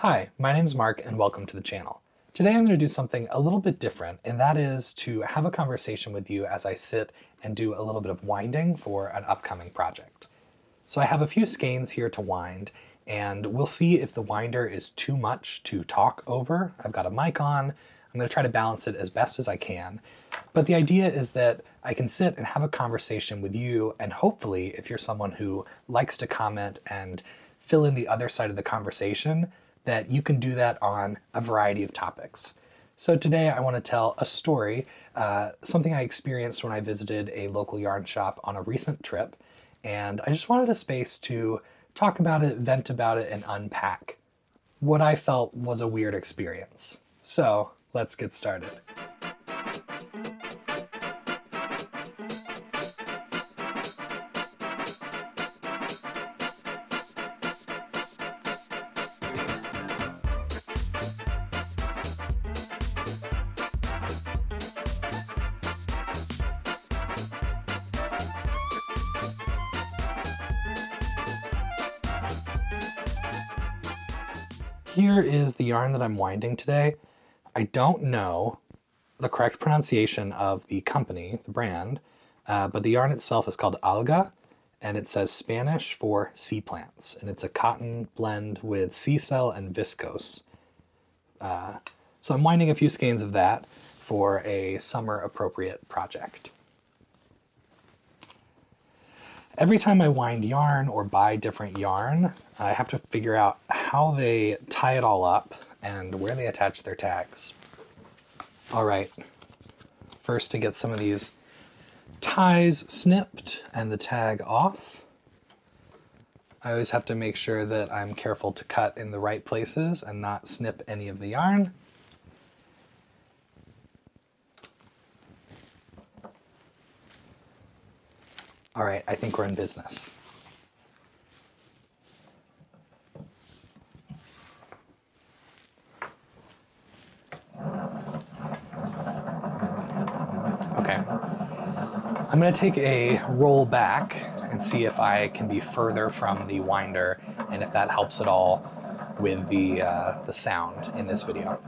Hi, my name's Mark and welcome to the channel. Today I'm going to do something a little bit different, and that is to have a conversation with you as I sit and do a little bit of winding for an upcoming project. So I have a few skeins here to wind, and we'll see if the winder is too much to talk over. I've got a mic on. I'm going to try to balance it as best as I can. But the idea is that I can sit and have a conversation with you, and hopefully, if you're someone who likes to comment and fill in the other side of the conversation, that you can do that on a variety of topics. So today I want to tell a story, something I experienced when I visited a local yarn shop on a recent trip, and I just wanted a space to talk about it, vent about it, and unpack what I felt was a weird experience. So let's get started. Here is the yarn that I'm winding today. I don't know the correct pronunciation of the company, the brand, but the yarn itself is called alga, and it says Spanish for sea plants, and it's a cotton blend with sea cell and viscose. So I'm winding a few skeins of that for a summer appropriate project. Every time I wind yarn or buy different yarn, I have to figure out how they tie it all up and where they attach their tags. All right, first to get some of these ties snipped and the tag off, I always have to make sure that I'm careful to cut in the right places and not snip any of the yarn. All right, I think we're in business. Okay, I'm going to take a roll back and see if I can be further from the winder and if that helps at all with the sound in this video.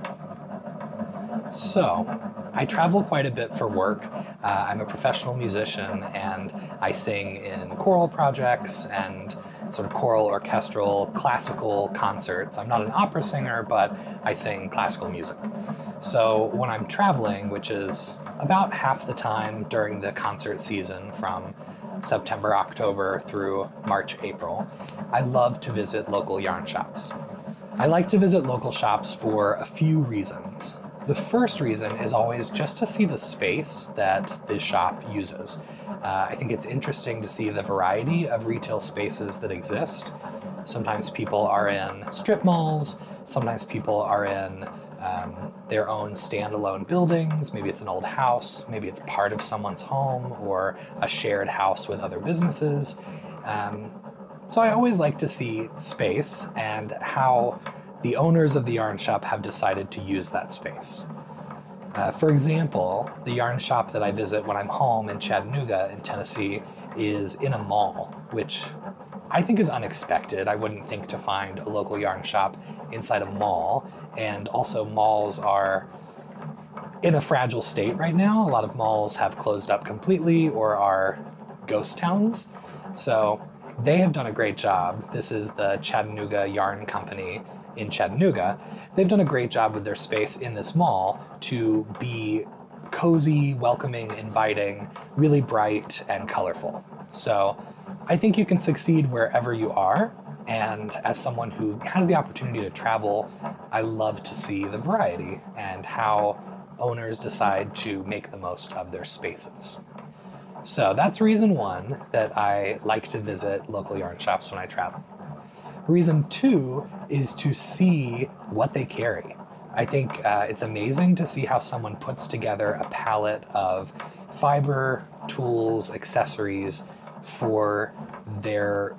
So, I travel quite a bit for work. I'm a professional musician and I sing in choral projects and sort of choral, orchestral, classical concerts. I'm not an opera singer, but I sing classical music. So when I'm traveling, which is about half the time during the concert season from September, October through March, April, I love to visit local yarn shops. I like to visit local shops for a few reasons. The first reason is always just to see the space that the shop uses. I think it's interesting to see the variety of retail spaces that exist. Sometimes people are in strip malls, sometimes people are in their own standalone buildings. Maybe it's an old house, maybe it's part of someone's home or a shared house with other businesses. So I always like to see space and how the owners of the yarn shop have decided to use that space. For example, the yarn shop that I visit when I'm home in Chattanooga in Tennessee is in a mall, which I think is unexpected. I wouldn't think to find a local yarn shop inside a mall, and also malls are in a fragile state right now. A lot of malls have closed up completely or are ghost towns. So they have done a great job. This is the Chattanooga Yarn Company in Chattanooga. They've done a great job with their space in this mall to be cozy, welcoming, inviting, really bright and colorful. So I think you can succeed wherever you are, and as someone who has the opportunity to travel, I love to see the variety and how owners decide to make the most of their spaces. So that's reason one that I like to visit local yarn shops when I travel. Reason two is to see what they carry. I think it's amazing to see how someone puts together a palette of fiber, tools, accessories for their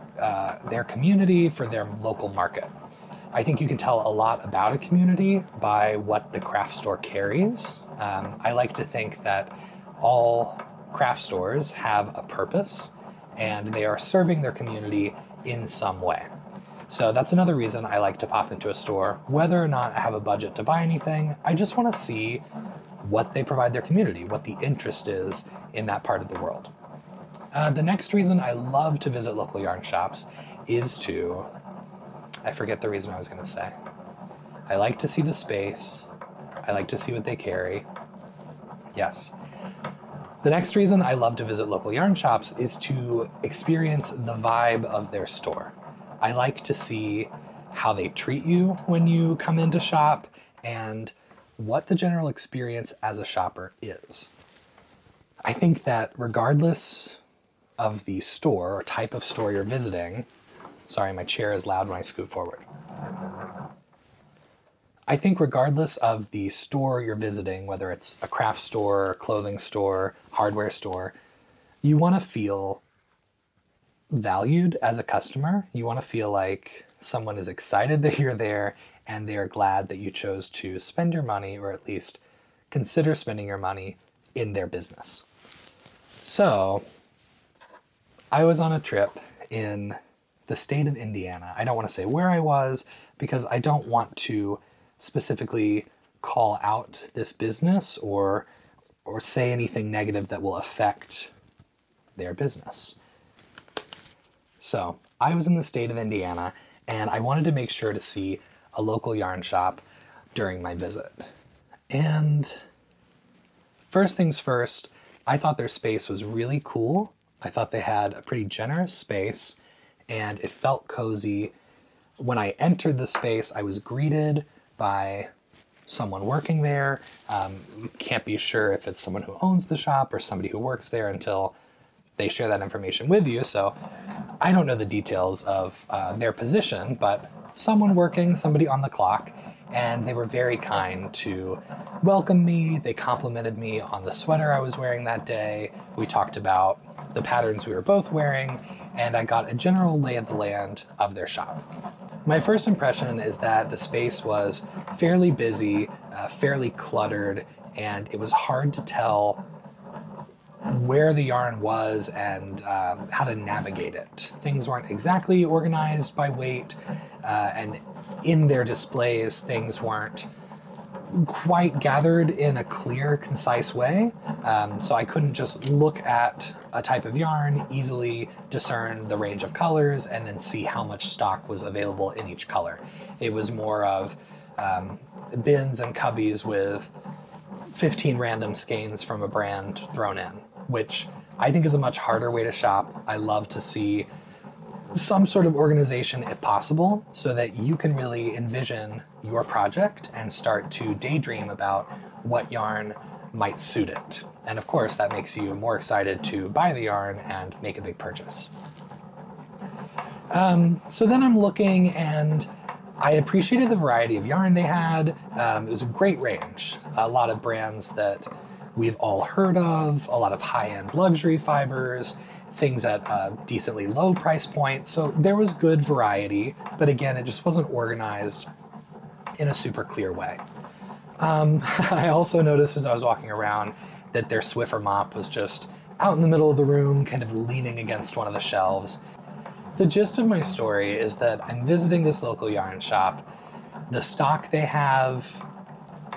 community, for their local market. I think you can tell a lot about a community by what the craft store carries. I like to think that all craft stores have a purpose and they are serving their community in some way. So that's another reason I like to pop into a store. Whether or not I have a budget to buy anything, I just want to see what they provide their community, what the interest is in that part of the world. The next reason I love to visit local yarn shops is to, I forget the reason I was going to say. I like to see the space. I like to see what they carry. Yes. The next reason I love to visit local yarn shops is to experience the vibe of their store. I like to see how they treat you when you come into shop and what the general experience as a shopper is. I think that regardless of the store or type of store you're visiting, sorry, my chair is loud when I scoot forward. I think regardless of the store you're visiting, whether it's a craft store, clothing store, hardware store, you want to feel valued as a customer. You want to feel like someone is excited that you're there and they're glad that you chose to spend your money, or at least consider spending your money in their business. So I was on a trip in the state of Indiana. I don't want to say where I was because I don't want to specifically call out this business or say anything negative that will affect their business. So I was in the state of Indiana and I wanted to make sure to see a local yarn shop during my visit. And first things first, I thought their space was really cool. I thought they had a pretty generous space and it felt cozy. When I entered the space, I was greeted by someone working there. You can't be sure if it's someone who owns the shop or somebody who works there until they share that information with you. So I don't know the details of their position, but someone working, somebody on the clock, and they were very kind to welcome me. They complimented me on the sweater I was wearing that day. We talked about the patterns we were both wearing, and I got a general lay of the land of their shop. My first impression is that the space was fairly busy, fairly cluttered, and it was hard to tell where the yarn was and how to navigate it. Things weren't exactly organized by weight, and in their displays, things weren't quite gathered in a clear, concise way. So I couldn't just look at a type of yarn, easily discern the range of colors, and then see how much stock was available in each color. It was more of bins and cubbies with 15 random skeins from a brand thrown in, which I think is a much harder way to shop. I love to see some sort of organization if possible so that you can really envision your project and start to daydream about what yarn might suit it. And of course, that makes you more excited to buy the yarn and make a big purchase. So then I'm looking and I appreciated the variety of yarn they had. It was a great range. A lot of brands that we've all heard of, a lot of high-end luxury fibers, things at a decently low price point. So there was good variety, but again, it just wasn't organized in a super clear way. I also noticed as I was walking around that their Swiffer mop was just out in the middle of the room, kind of leaning against one of the shelves. The gist of my story is that I'm visiting this local yarn shop. The stock they have,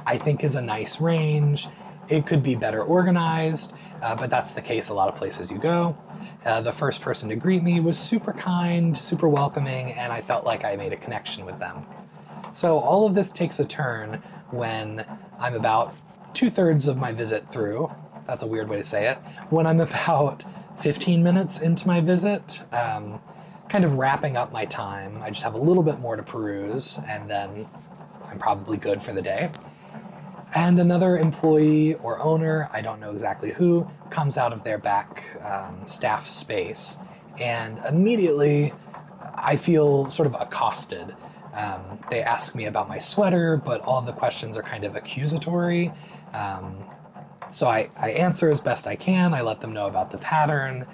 I think, is a nice range. It could be better organized, but that's the case a lot of places you go. The first person to greet me was super kind, super welcoming, and I felt like I made a connection with them. So all of this takes a turn when I'm about 2/3 of my visit through. That's a weird way to say it. When I'm about 15 minutes into my visit, kind of wrapping up my time. I just have a little bit more to peruse, and then I'm probably good for the day. And another employee or owner, I don't know exactly who, comes out of their back staff space. And immediately I feel sort of accosted. They ask me about my sweater, but all of the questions are kind of accusatory. So I answer as best I can. I let them know about the pattern.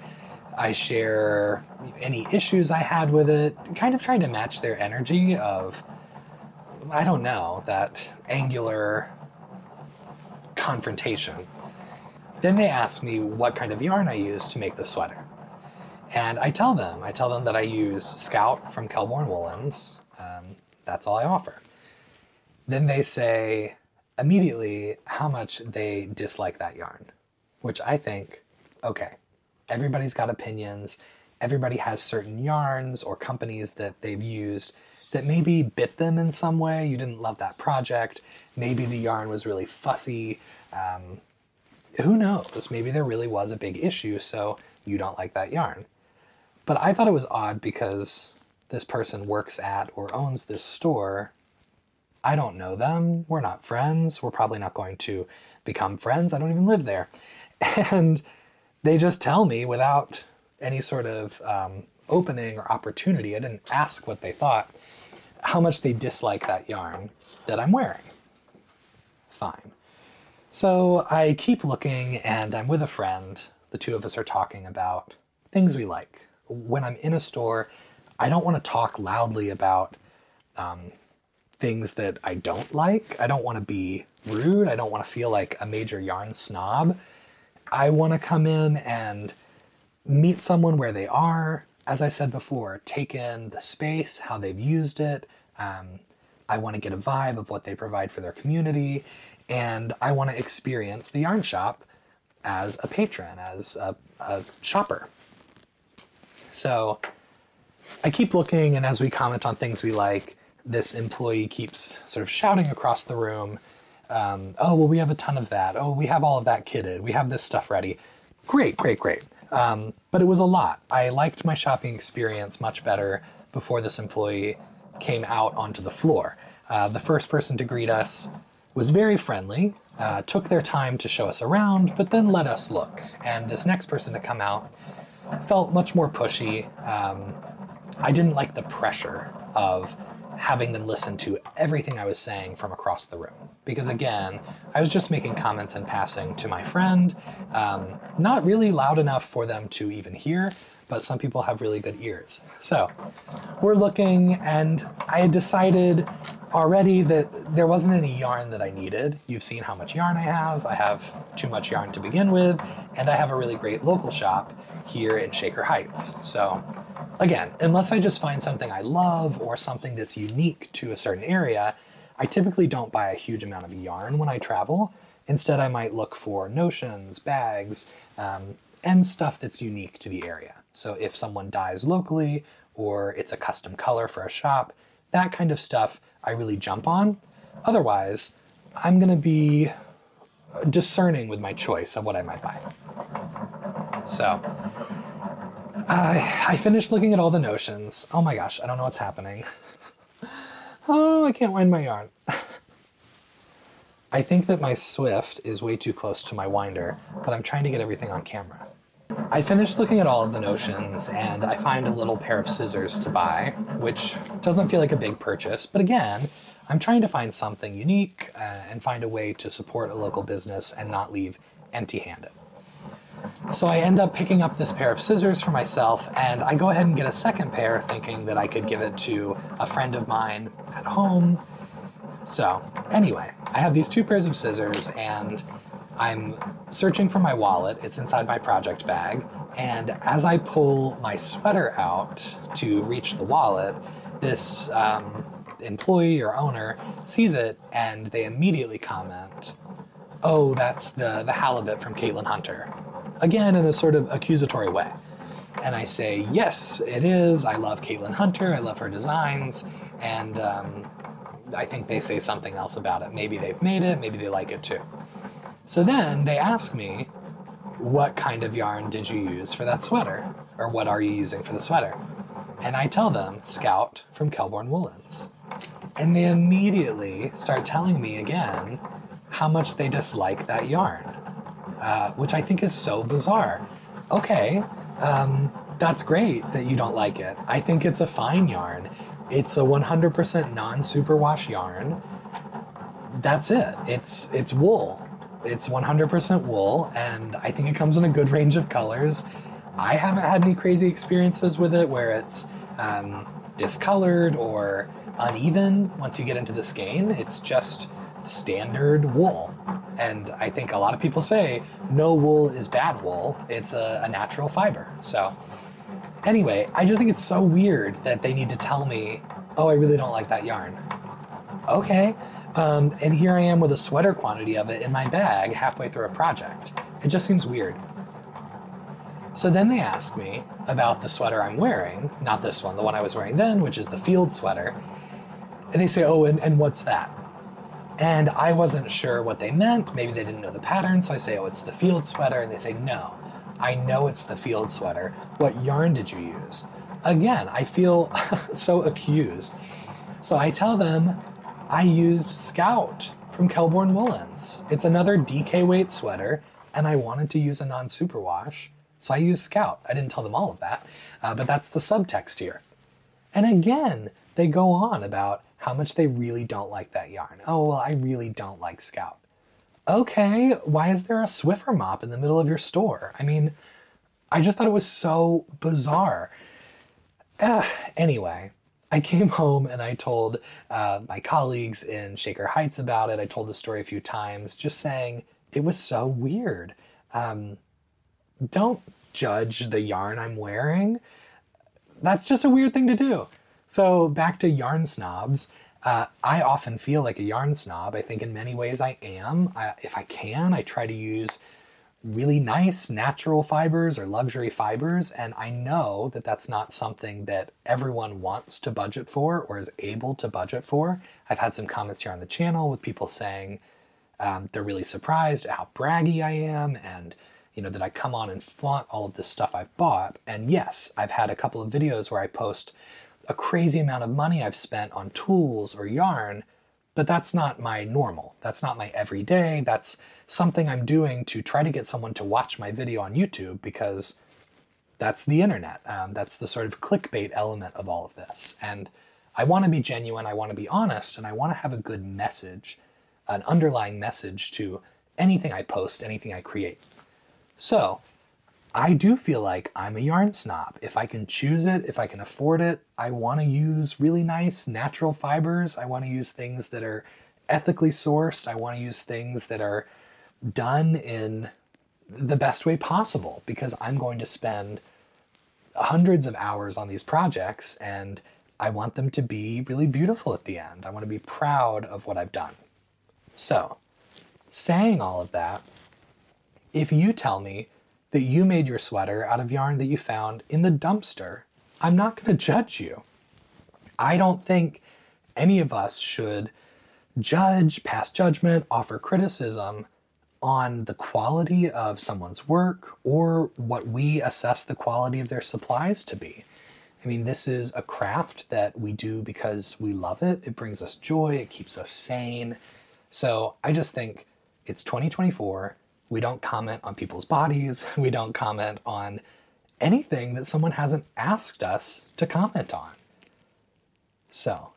I share any issues I had with it, kind of trying to match their energy of, I don't know, that angular confrontation. Then they ask me what kind of yarn I use to make the sweater. And I tell them that I used Scout from Kelborn Woolens. That's all I offer. Then they say immediately how much they dislike that yarn, which I think, okay, everybody's got opinions. Everybody has certain yarns or companies that they've used that maybe bit them in some way. You didn't love that project. Maybe the yarn was really fussy. Who knows? Maybe there really was a big issue, so you don't like that yarn. But I thought it was odd because this person works at or owns this store. I don't know them. We're not friends. We're probably not going to become friends. I don't even live there. And they just tell me without any sort of opening or opportunity, I didn't ask what they thought, how much they dislike that yarn that I'm wearing. Fine. So I keep looking and I'm with a friend. The two of us are talking about things we like. When I'm in a store, I don't want to talk loudly about things that I don't like. I don't want to be rude. I don't want to feel like a major yarn snob. I want to come in and meet someone where they are. As I said before, take in the space, how they've used it. I want to get a vibe of what they provide for their community. And I want to experience the yarn shop as a patron, as a shopper. So I keep looking, and as we comment on things we like, this employee keeps sort of shouting across the room, oh, well, we have a ton of that. Oh, we have all of that kitted. We have this stuff ready. Great, great, great. But it was a lot. I liked my shopping experience much better before this employee came out onto the floor. The first person to greet us was very friendly, took their time to show us around, but then let us look. And this next person to come out felt much more pushy. I didn't like the pressure of having them listen to everything I was saying from across the room. Because again, I was just making comments in passing to my friend, not really loud enough for them to even hear, but some people have really good ears. So we're looking, and I had decided already that there wasn't any yarn that I needed. You've seen how much yarn I have. I have too much yarn to begin with, and I have a really great local shop here in Shaker Heights. So again, unless I just find something I love or something that's unique to a certain area, I typically don't buy a huge amount of yarn when I travel. Instead, I might look for notions, bags, and stuff that's unique to the area. So if someone dyes locally or it's a custom color for a shop, that kind of stuff I really jump on. Otherwise, I'm going to be discerning with my choice of what I might buy. So I finished looking at all the notions. Oh my gosh, I don't know what's happening. Oh, I can't wind my yarn. I think that my Swift is way too close to my winder, but I'm trying to get everything on camera. I finished looking at all of the notions, and I find a little pair of scissors to buy, which doesn't feel like a big purchase, but again, I'm trying to find something unique and find a way to support a local business and not leave empty-handed. So I end up picking up this pair of scissors for myself, and I go ahead and get a second pair thinking that I could give it to a friend of mine at home. So anyway, I have these two pairs of scissors, and I'm searching for my wallet. It's inside my project bag, and as I pull my sweater out to reach the wallet, this employee or owner sees it, and they immediately comment, "Oh, that's the halibut from Caitlin Hunter." Again, in a sort of accusatory way. And I say, yes, it is. I love Caitlin Hunter. I love her designs. And I think they say something else about it. Maybe they've made it. Maybe they like it too. So then they ask me, what kind of yarn did you use for that sweater? Or what are you using for the sweater? And I tell them, Scout from Kelborn Woolens. And they immediately start telling me again how much they dislike that yarn. Which I think is so bizarre. Okay, that's great that you don't like it. I think it's a fine yarn. It's a 100% non-superwash yarn. That's it. It's wool. It's 100% wool, and I think it comes in a good range of colors. I haven't had any crazy experiences with it where it's discolored or uneven once you get into the skein. It's just standard wool. And I think a lot of people say no wool is bad wool. It's a natural fiber. So Anyway, I just think it's so weird that they need to tell me, oh, I really don't like that yarn. Okay. And here I am with a sweater quantity of it in my bag halfway through a project. It just seems weird. So then they ask me about the sweater I'm wearing, not this one, the one I was wearing then, which is the field sweater. And they say, oh, and what's that? And I wasn't sure what they meant. Maybe they didn't know the pattern. So I say, oh, it's the field sweater. And they say, no, I know it's the field sweater. What yarn did you use? Again, I feel so accused. So I tell them I used Scout from Kelborn Woolens. It's another DK weight sweater, and I wanted to use a non-superwash, so I used Scout. I didn't tell them all of that, but that's the subtext here. And again, they go on about how much they really don't like that yarn. Oh, well, I really don't like Scout. Okay, why is there a Swiffer mop in the middle of your store? I mean, I just thought it was so bizarre. Anyway, I came home and I told my colleagues in Shaker Heights about it. I told the story a few times, just saying it was so weird. Don't judge the yarn I'm wearing. That's just a weird thing to do. So back to yarn snobs. I often feel like a yarn snob. I think in many ways I am. If I can, I try to use really nice natural fibers or luxury fibers, and I know that that's not something that everyone wants to budget for or is able to budget for. I've had some comments here on the channel with people saying they're really surprised at how braggy I am, and that I come on and flaunt all of this stuff I've bought. And yes, I've had a couple of videos where I post a crazy amount of money I've spent on tools or yarn, but that's not my normal. That's not my everyday. That's something I'm doing to try to get someone to watch my video on YouTube, because that's the internet. That's the sort of clickbait element of all of this. And I want to be genuine, I want to be honest, and I want to have a good message, an underlying message to anything I post, anything I create. So I do feel like I'm a yarn snob. If I can choose it, if I can afford it, I want to use really nice natural fibers. I want to use things that are ethically sourced. I want to use things that are done in the best way possible, because I'm going to spend hundreds of hours on these projects and I want them to be really beautiful at the end. I want to be proud of what I've done. So, saying all of that, if you tell me that you made your sweater out of yarn that you found in the dumpster, I'm not going to judge you. I don't think any of us should judge, pass judgment, offer criticism on the quality of someone's work or what we assess the quality of their supplies to be. I mean, this is a craft that we do because we love it. It brings us joy. It keeps us sane. So I just think it's 2024. We don't comment on people's bodies. We don't comment on anything that someone hasn't asked us to comment on. So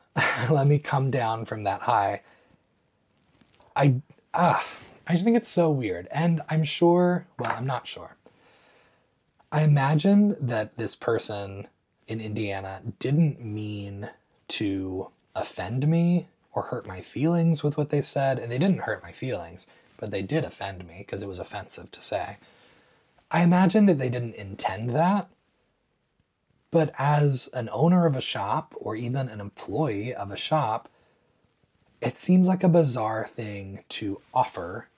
let me come down from that high. I just think it's so weird. And I'm sure, well, I'm not sure. I imagine that this person in Indiana didn't mean to offend me or hurt my feelings with what they said. And they didn't hurt my feelings, but they did offend me because it was offensive to say. I imagine that they didn't intend that. But as an owner of a shop or even an employee of a shop, it seems like a bizarre thing to offer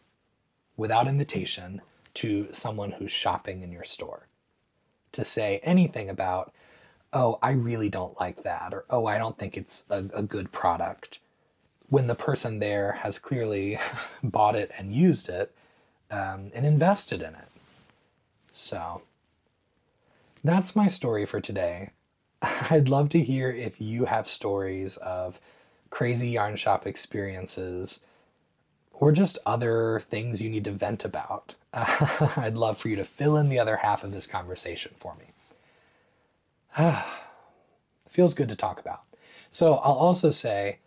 without invitation to someone who's shopping in your store. To say anything about, oh, I really don't like that, or oh, I don't think it's a good product, when the person there has clearly bought it and used it and invested in it. So that's my story for today. I'd love to hear if you have stories of crazy yarn shop experiences or just other things you need to vent about. I'd love for you to fill in the other half of this conversation for me. Feels good to talk about. So I'll also say,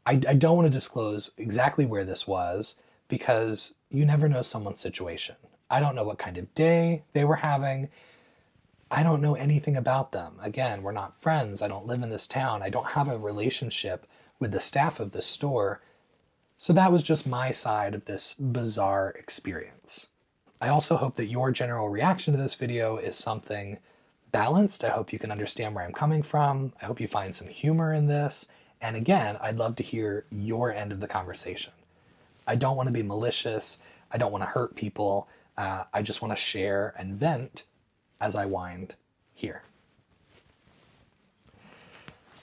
I don't want to disclose exactly where this was, because you never know someone's situation. I don't know what kind of day they were having. I don't know anything about them. Again, we're not friends. I don't live in this town. I don't have a relationship with the staff of this store. So that was just my side of this bizarre experience. I also hope that your general reaction to this video is something balanced. I hope you can understand where I'm coming from. I hope you find some humor in this. And again, I'd love to hear your end of the conversation. I don't want to be malicious. I don't want to hurt people. I just want to share and vent as I wind here.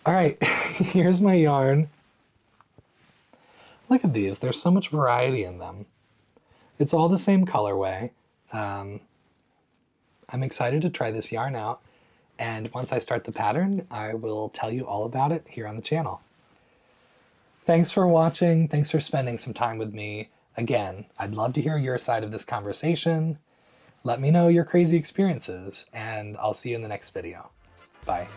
All right, here's my yarn. Look at these. There's so much variety in them. It's all the same colorway. I'm excited to try this yarn out. And once I start the pattern, I will tell you all about it here on the channel. Thanks for watching. Thanks for spending some time with me. Again, I'd love to hear your side of this conversation. Let me know your crazy experiences, and I'll see you in the next video. Bye.